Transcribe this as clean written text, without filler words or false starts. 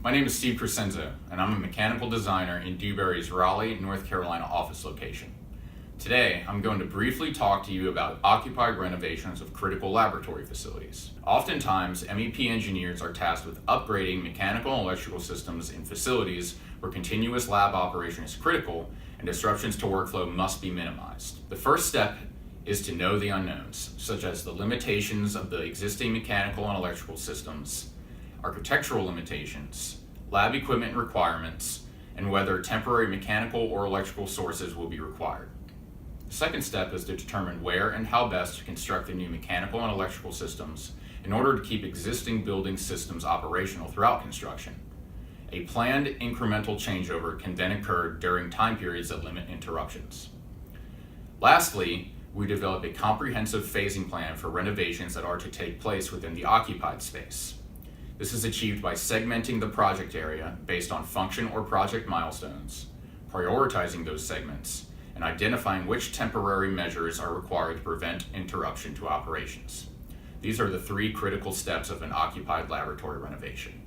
My name is Steve Crescenzo, and I'm a mechanical designer in Dewberry's Raleigh, North Carolina office location. Today, I'm going to briefly talk to you about occupied renovations of critical laboratory facilities. Oftentimes, MEP engineers are tasked with upgrading mechanical and electrical systems in facilities where continuous lab operation is critical and disruptions to workflow must be minimized. The first step is to know the unknowns, such as the limitations of the existing mechanical and electrical systems, architectural limitations, lab equipment requirements, and whether temporary mechanical or electrical sources will be required. The second step is to determine where and how best to construct the new mechanical and electrical systems in order to keep existing building systems operational throughout construction. A planned incremental changeover can then occur during time periods that limit interruptions. Lastly, we develop a comprehensive phasing plan for renovations that are to take place within the occupied space. This is achieved by segmenting the project area based on function or project milestones, prioritizing those segments, and identifying which temporary measures are required to prevent interruption to operations. These are the three critical steps of an occupied laboratory renovation.